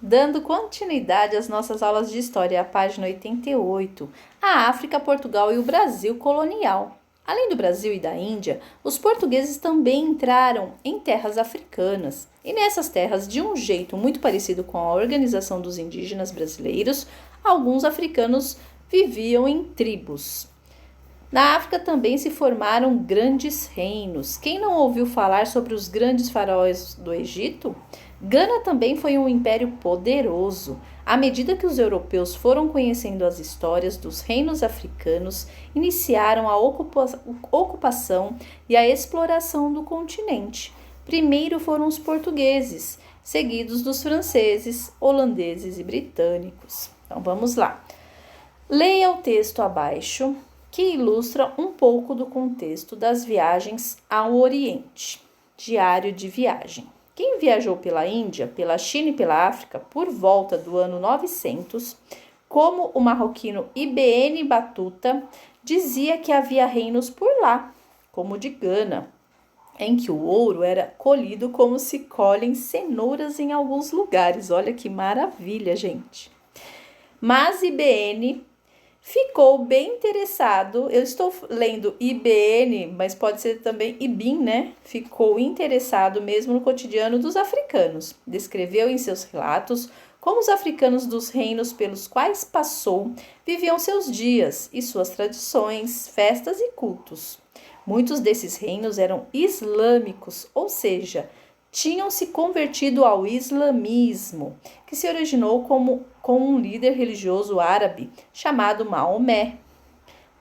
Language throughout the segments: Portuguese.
Dando continuidade às nossas aulas de história, a página 88, a África, Portugal e o Brasil colonial. Além do Brasil e da Índia, os portugueses também entraram em terras africanas. E nessas terras, de um jeito muito parecido com a organização dos indígenas brasileiros, alguns africanos viviam em tribos. Na África também se formaram grandes reinos. Quem não ouviu falar sobre os grandes faraós do Egito? Gana também foi um império poderoso. À medida que os europeus foram conhecendo as histórias dos reinos africanos, iniciaram a ocupação e a exploração do continente. Primeiro foram os portugueses, seguidos dos franceses, holandeses e britânicos. Então vamos lá. Leia o texto abaixo, que ilustra um pouco do contexto das viagens ao Oriente. Diário de viagem. Quem viajou pela Índia, pela China e pela África por volta do ano 900, como o marroquino Ibn Battuta, dizia que havia reinos por lá, como o de Gana, em que o ouro era colhido como se colhem cenouras em alguns lugares. Olha que maravilha, gente! Mas Ibn ficou bem interessado, eu estou lendo IBN, mas pode ser também IBIN, né? Ficou interessado mesmo no cotidiano dos africanos. Descreveu em seus relatos como os africanos dos reinos pelos quais passou viviam seus dias e suas tradições, festas e cultos. Muitos desses reinos eram islâmicos, ou seja, tinham se convertido ao islamismo, que se originou com um líder religioso árabe chamado Maomé.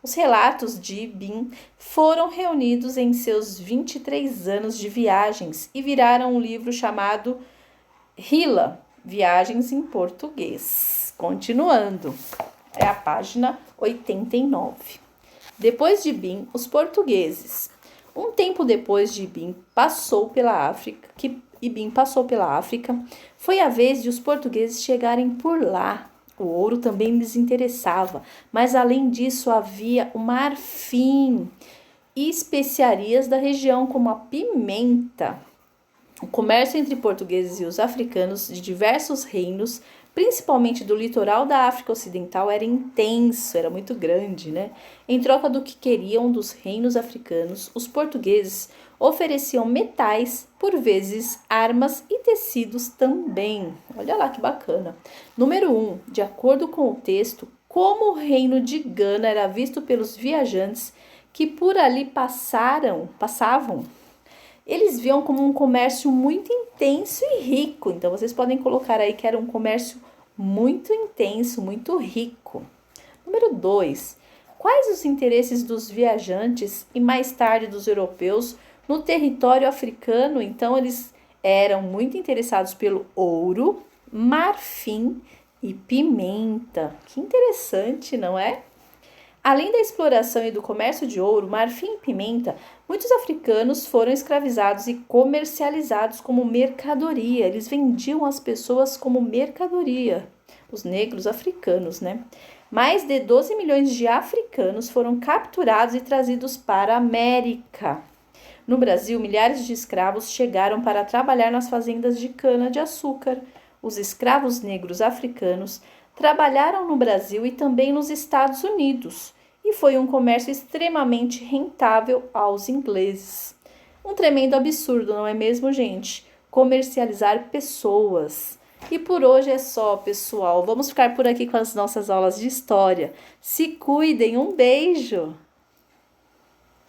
Os relatos de Ibn foram reunidos em seus 23 anos de viagens e viraram um livro chamado Rihla, Viagens em Português. Continuando, é a página 89. Depois de Ibn, os portugueses. Um tempo depois de Ibn passou pela África, foi a vez de os portugueses chegarem por lá. O ouro também lhes interessava, mas além disso havia o marfim e especiarias da região, como a pimenta. O comércio entre portugueses e os africanos de diversos reinos, principalmente do litoral da África Ocidental, era intenso, era muito grande, né? Em troca do que queriam dos reinos africanos, os portugueses ofereciam metais, por vezes armas e tecidos também. Olha lá que bacana. Número 1. De acordo com o texto, como o reino de Gana era visto pelos viajantes que por ali passavam, eles viam como um comércio muito intenso e rico. Então, vocês podem colocar aí que era um comércio muito intenso, muito rico. Número 2. Quais os interesses dos viajantes e mais tarde dos europeus no território africano? Então, eles eram muito interessados pelo ouro, marfim e pimenta. Que interessante, não é? Além da exploração e do comércio de ouro, marfim e pimenta, muitos africanos foram escravizados e comercializados como mercadoria. Eles vendiam as pessoas como mercadoria, os negros africanos, né? Mais de 12 milhões de africanos foram capturados e trazidos para a América. No Brasil, milhares de escravos chegaram para trabalhar nas fazendas de cana-de-açúcar. Os escravos negros africanos trabalharam no Brasil e também nos Estados Unidos, e foi um comércio extremamente rentável aos ingleses. Um tremendo absurdo, não é mesmo, gente? Comercializar pessoas. E por hoje é só, pessoal. Vamos ficar por aqui com as nossas aulas de história. Se cuidem, um beijo!